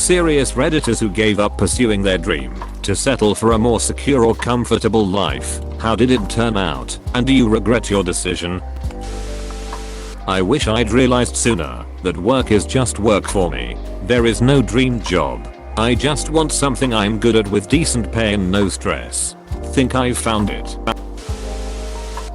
serious redditors who gave up pursuing their dream to settle for a more secure or comfortable life. How did it turn out, and do you regret your decision? I wish I'd realized sooner that work is just work for me. There is no dream job. I just want something I'm good at with decent pay and no stress. Think I've found it.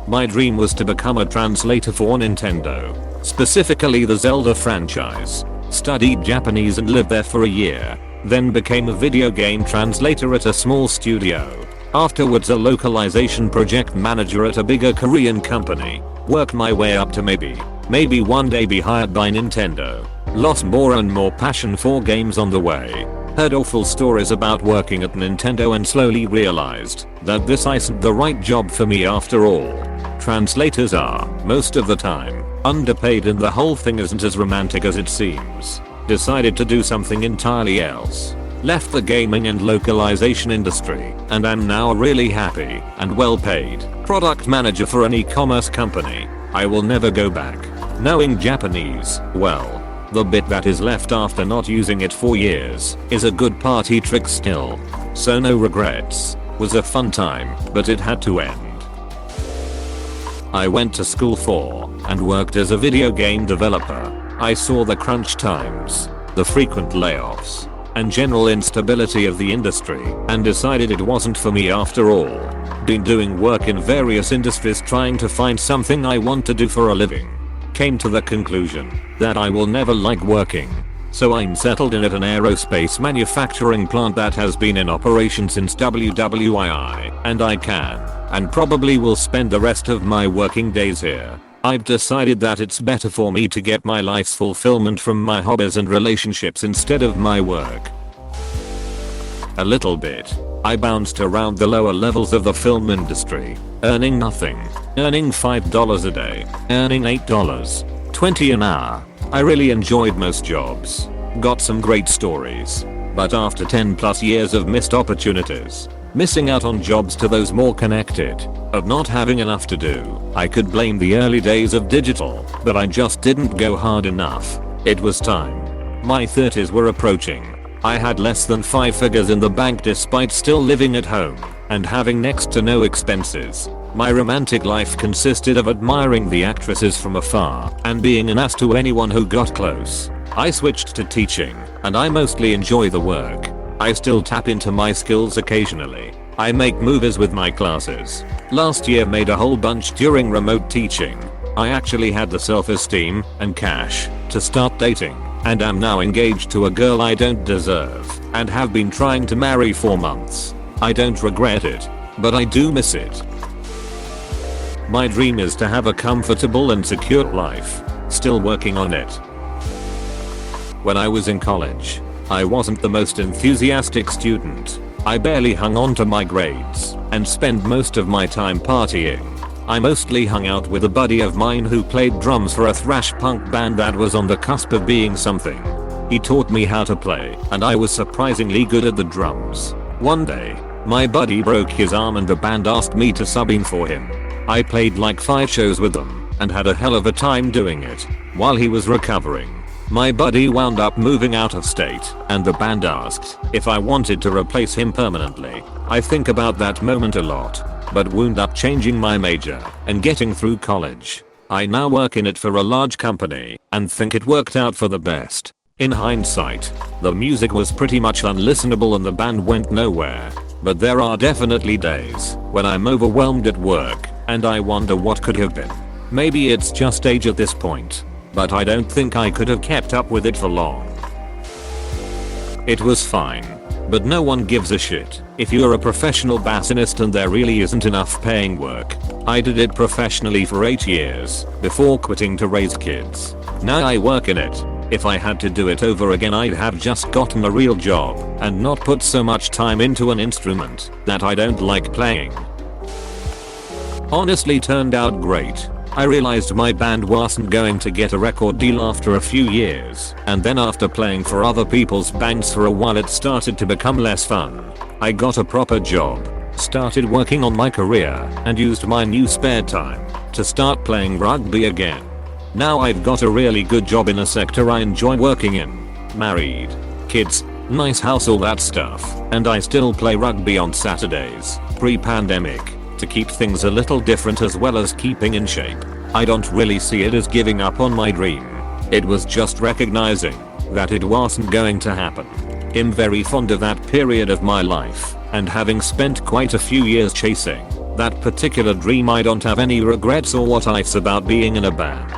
My dream was to become a translator for Nintendo, specifically the Zelda franchise. Studied Japanese and lived there for a year, then became a video game translator at a small studio. Afterwards a localization project manager at a bigger Korean company. Worked my way up to maybe one day be hired by Nintendo. Lost more and more passion for games on the way. Heard awful stories about working at Nintendo and slowly realized that this isn't the right job for me after all. Translators are, most of the time, underpaid and the whole thing isn't as romantic as it seems. Decided to do something entirely else. Left the gaming and localization industry and am now really happy and well paid product manager for an e-commerce company. I will never go back. Knowing Japanese, well, the bit that is left after not using it for years is a good party trick still. So no regrets. Was a fun time, but it had to end. I went to school for and worked as a video game developer. I saw the crunch times, the frequent layoffs, and general instability of the industry and decided it wasn't for me after all. Been doing work in various industries trying to find something I want to do for a living. Came to the conclusion that I will never like working. So I'm settled in at an aerospace manufacturing plant that has been in operation since WWII, and I can and probably will spend the rest of my working days here. I've decided that it's better for me to get my life's fulfillment from my hobbies and relationships instead of my work. A little bit. I bounced around the lower levels of the film industry, earning nothing, earning $5 a day, earning $8, $20 an hour. I really enjoyed most jobs. Got some great stories. But after 10 plus years of missed opportunities, missing out on jobs to those more connected, of not having enough to do, I could blame the early days of digital, but I just didn't go hard enough. It was time. My 30s were approaching. I had less than 5 figures in the bank despite still living at home and having next to no expenses. My romantic life consisted of admiring the actresses from afar and being an ass to anyone who got close. I switched to teaching, and I mostly enjoy the work. I still tap into my skills occasionally. I make movies with my classes. Last year made a whole bunch during remote teaching. I actually had the self-esteem and cash to start dating, and am now engaged to a girl I don't deserve and have been trying to marry for months. I don't regret it, but I do miss it. My dream is to have a comfortable and secure life. Still working on it. When I was in college, I wasn't the most enthusiastic student. I barely hung on to my grades and spent most of my time partying. I mostly hung out with a buddy of mine who played drums for a thrash punk band that was on the cusp of being something. He taught me how to play, and I was surprisingly good at the drums. One day, my buddy broke his arm and the band asked me to sub in for him. I played like 5 shows with them and had a hell of a time doing it. While he was recovering, my buddy wound up moving out of state and the band asked if I wanted to replace him permanently. I think about that moment a lot, but wound up changing my major and getting through college. I now work in it for a large company and think it worked out for the best. In hindsight, the music was pretty much unlistenable and the band went nowhere. But there are definitely days when I'm overwhelmed at work and I wonder what could have been. Maybe it's just age at this point, but I don't think I could have kept up with it for long. It was fine, but no one gives a shit if you're a professional bassinist and there really isn't enough paying work. I did it professionally for 8 years before quitting to raise kids. Now I work in it. If I had to do it over again, I'd have just gotten a real job and not put so much time into an instrument that I don't like playing. Honestly, turned out great. I realized my band wasn't going to get a record deal after a few years, and then after playing for other people's bands for a while it started to become less fun. I got a proper job, started working on my career, and used my new spare time to start playing rugby again. Now I've got a really good job in a sector I enjoy working in. Married, kids, nice house, all that stuff, and I still play rugby on Saturdays, pre-pandemic, to keep things a little different as well as keeping in shape. I don't really see it as giving up on my dream. It was just recognizing that it wasn't going to happen. I'm very fond of that period of my life, and having spent quite a few years chasing that particular dream, I don't have any regrets or what ifs about being in a band.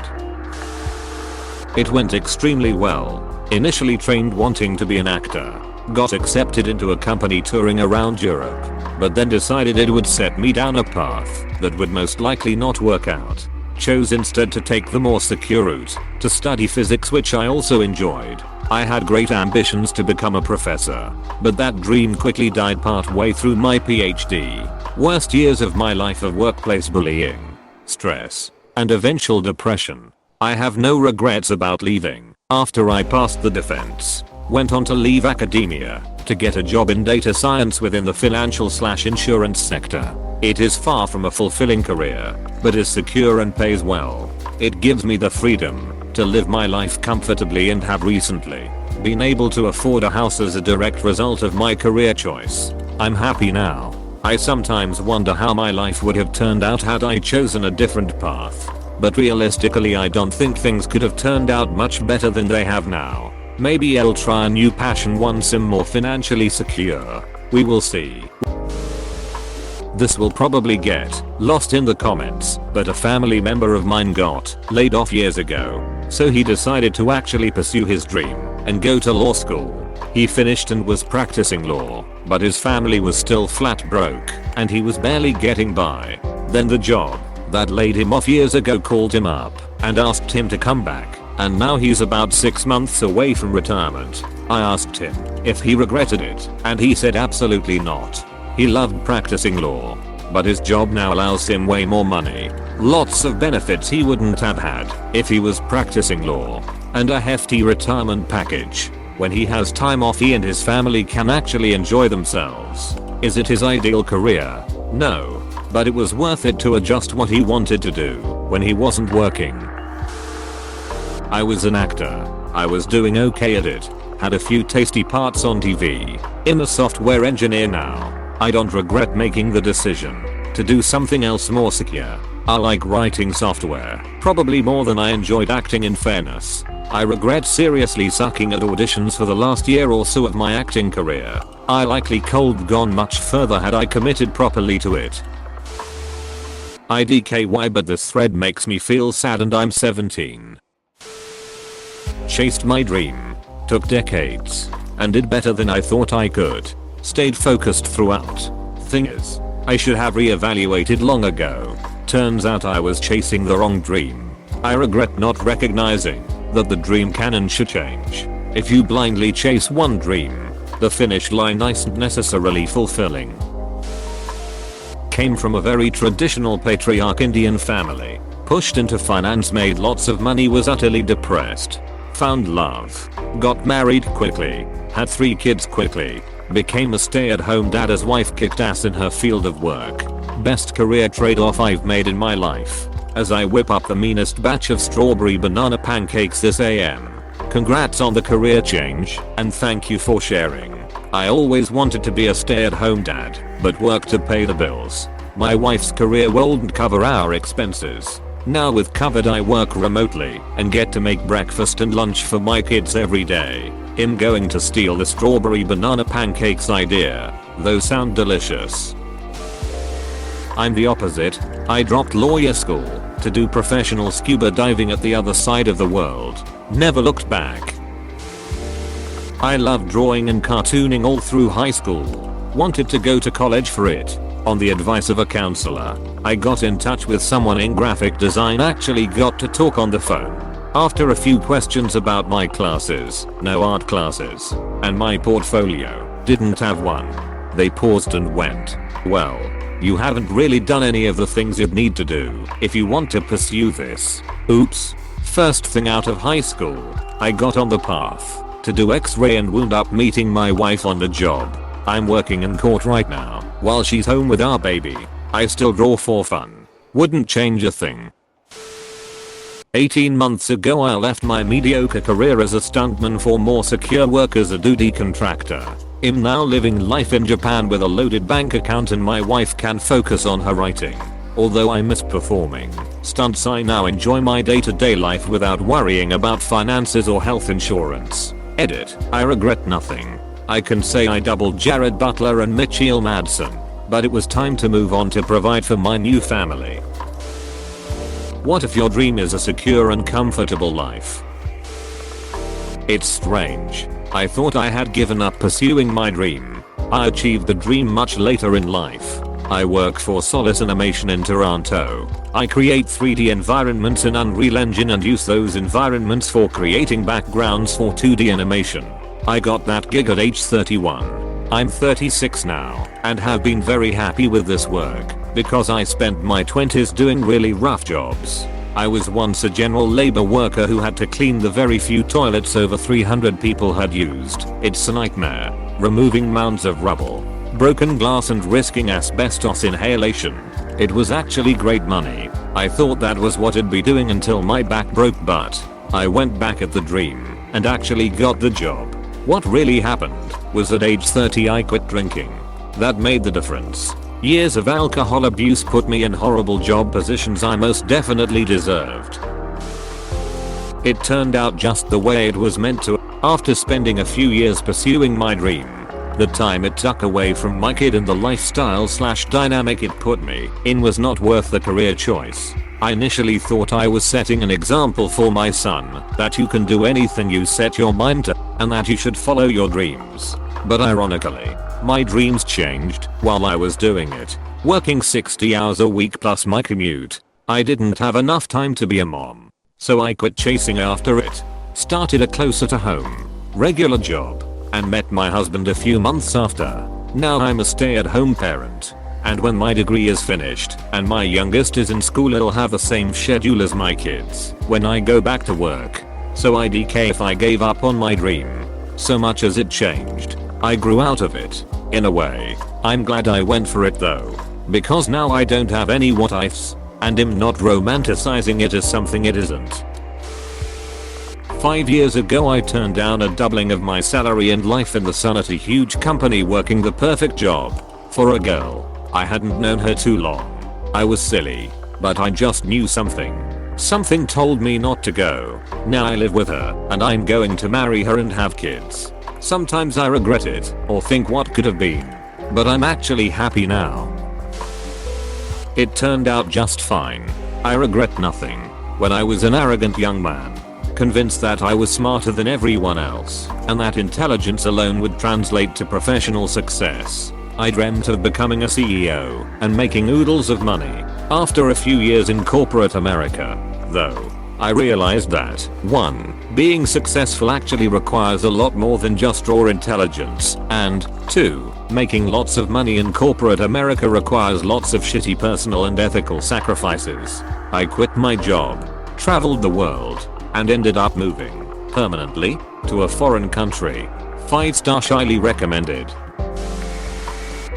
It went extremely well. Initially trained wanting to be an actor, got accepted into a company touring around Europe, but then decided it would set me down a path that would most likely not work out. Chose instead to take the more secure route, to study physics, which I also enjoyed. I had great ambitions to become a professor, but that dream quickly died partway through my PhD. Worst years of my life of workplace bullying, stress, and eventual depression. I have no regrets about leaving. After I passed the defense, went on to leave academia to get a job in data science within the financial/insurance sector. It is far from a fulfilling career, but is secure and pays well. It gives me the freedom to live my life comfortably and have recently been able to afford a house as a direct result of my career choice. I'm happy now. I sometimes wonder how my life would have turned out had I chosen a different path. But realistically, I don't think things could have turned out much better than they have now. Maybe I'll try a new passion once I'm more financially secure. We will see. This will probably get lost in the comments, but a family member of mine got laid off years ago. So he decided to actually pursue his dream and go to law school. He finished and was practicing law, but his family was still flat broke, and he was barely getting by. Then the job that laid him off years ago called him up and asked him to come back, and now he's about 6 months away from retirement. I asked him if he regretted it, and he said absolutely not. He loved practicing law, but his job now allows him way more money, lots of benefits he wouldn't have had if he was practicing law, and a hefty retirement package. When he has time off, he and his family can actually enjoy themselves. Is it his ideal career? No. But it was worth it to adjust what he wanted to do when he wasn't working. I was an actor. I was doing okay at it. Had a few tasty parts on TV. I'm a software engineer now. I don't regret making the decision to do something else more secure. I like writing software, probably more than I enjoyed acting, in fairness. I regret seriously sucking at auditions for the last year or so of my acting career. I likely could have gone much further had I committed properly to it. IDKY, but this thread makes me feel sad and I'm 17. Chased my dream. Took decades. And did better than I thought I could. Stayed focused throughout. Thing is, I should have reevaluated long ago. Turns out I was chasing the wrong dream. I regret not recognizing that the dream can and should change. If you blindly chase one dream, the finish line isn't necessarily fulfilling. Came from a very traditional patriarch Indian family. Pushed into finance, made lots of money, was utterly depressed. Found love. Got married quickly. Had 3 kids quickly. Became a stay-at-home dad as wife kicked ass in her field of work. Best career trade-off I've made in my life. As I whip up the meanest batch of strawberry banana pancakes this AM. Congrats on the career change, and thank you for sharing. I always wanted to be a stay-at-home dad, but work to pay the bills. My wife's career wouldn't cover our expenses. Now with covered, I work remotely and get to make breakfast and lunch for my kids every day. I'm going to steal the strawberry banana pancakes idea. Those sound delicious. I'm the opposite. I dropped lawyer school to do professional scuba diving at the other side of the world. Never looked back. I loved drawing and cartooning all through high school. Wanted to go to college for it. On the advice of a counselor, I got in touch with someone in graphic design, actually got to talk on the phone. After a few questions about my classes, no art classes, and my portfolio, didn't have one. They paused and went, well, you haven't really done any of the things you'd need to do if you want to pursue this. Oops. First thing out of high school, I got on the path to do x-ray and wound up meeting my wife on the job. I'm working in court right now while she's home with our baby. I still draw for fun. Wouldn't change a thing. 18 months ago I left my mediocre career as a stuntman for more secure work as a duty contractor. I'm now living life in Japan with a loaded bank account and my wife can focus on her writing. Although I miss performing stunts, I now enjoy my day-to-day life without worrying about finances or health insurance. Edit. I regret nothing. I can say I doubled Jared Butler and Mitchell Madsen, but it was time to move on to provide for my new family. What if your dream is a secure and comfortable life? It's strange. I thought I had given up pursuing my dream. I achieved the dream much later in life. I work for Solace Animation in Toronto. I create 3D environments in Unreal Engine and use those environments for creating backgrounds for 2D animation. I got that gig at age 31. I'm 36 now and have been very happy with this work because I spent my 20s doing really rough jobs. I was once a general labor worker who had to clean the very few toilets over 300 people had used. It's a nightmare. Removing mounds of rubble, broken glass and risking asbestos inhalation. It was actually great money. I thought that was what I'd be doing until my back broke, but I went back at the dream and actually got the job. What really happened was at age 30 I quit drinking. That made the difference. Years of alcohol abuse put me in horrible job positions I most definitely deserved. It turned out just the way it was meant to. After spending a few years pursuing my dream, the time it took away from my kid and the lifestyle/dynamic it put me in was not worth the career choice. I initially thought I was setting an example for my son that you can do anything you set your mind to and that you should follow your dreams. But ironically, my dreams changed while I was doing it. Working 60 hours a week plus my commute, I didn't have enough time to be a mom. So I quit chasing after it, started a closer to home, regular job, and met my husband a few months after. Now I'm a stay-at-home parent. And when my degree is finished and my youngest is in school, it'll have the same schedule as my kids when I go back to work. So I'd DK if I gave up on my dream. So much as it changed, I grew out of it. In a way, I'm glad I went for it though, because now I don't have any what ifs, and am not romanticizing it as something it isn't. 5 years ago I turned down a doubling of my salary and life in the sun at a huge company working the perfect job for a girl. I hadn't known her too long. I was silly, but I just knew something. Something told me not to go. Now I live with her and I'm going to marry her and have kids. Sometimes I regret it or think what could have been, but I'm actually happy now. It turned out just fine. I regret nothing. When I was an arrogant young man, convinced that I was smarter than everyone else and that intelligence alone would translate to professional success, I dreamt of becoming a CEO and making oodles of money. After a few years in corporate America, though, I realized that 1. Being successful actually requires a lot more than just raw intelligence, and 2. Making lots of money in corporate America requires lots of shitty personal and ethical sacrifices. I quit my job, traveled the world, and ended up moving permanently to a foreign country. 5-star highly recommended.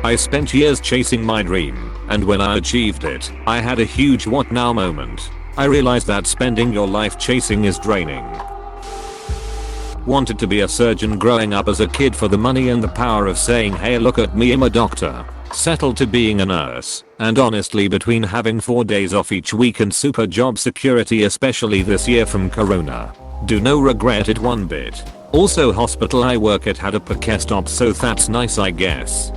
I spent years chasing my dream, and when I achieved it, I had a huge what now moment. I realized that spending your life chasing is draining. Wanted to be a surgeon growing up as a kid for the money and the power of saying, hey look at me, I'm a doctor. Settled to being a nurse, and honestly between having 4 days off each week and super job security, especially this year from corona, do no regret it one bit. Also hospital I work at had a Pokestop, so that's nice I guess.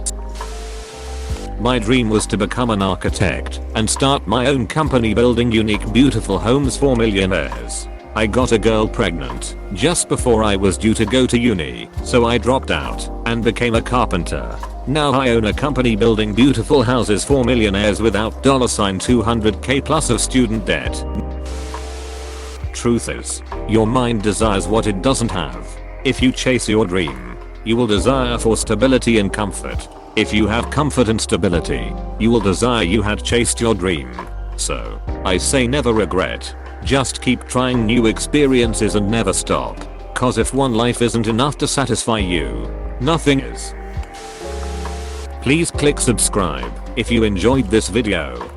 My dream was to become an architect and start my own company building unique beautiful homes for millionaires. I got a girl pregnant just before I was due to go to uni, so I dropped out and became a carpenter. Now I own a company building beautiful houses for millionaires without $200k plus of student debt. Truth is, your mind desires what it doesn't have. If you chase your dream, you will desire for stability and comfort. If you have comfort and stability, you will desire you had chased your dream. So, I say never regret. Just keep trying new experiences and never stop. Cause if one life isn't enough to satisfy you, nothing is. Please click subscribe if you enjoyed this video.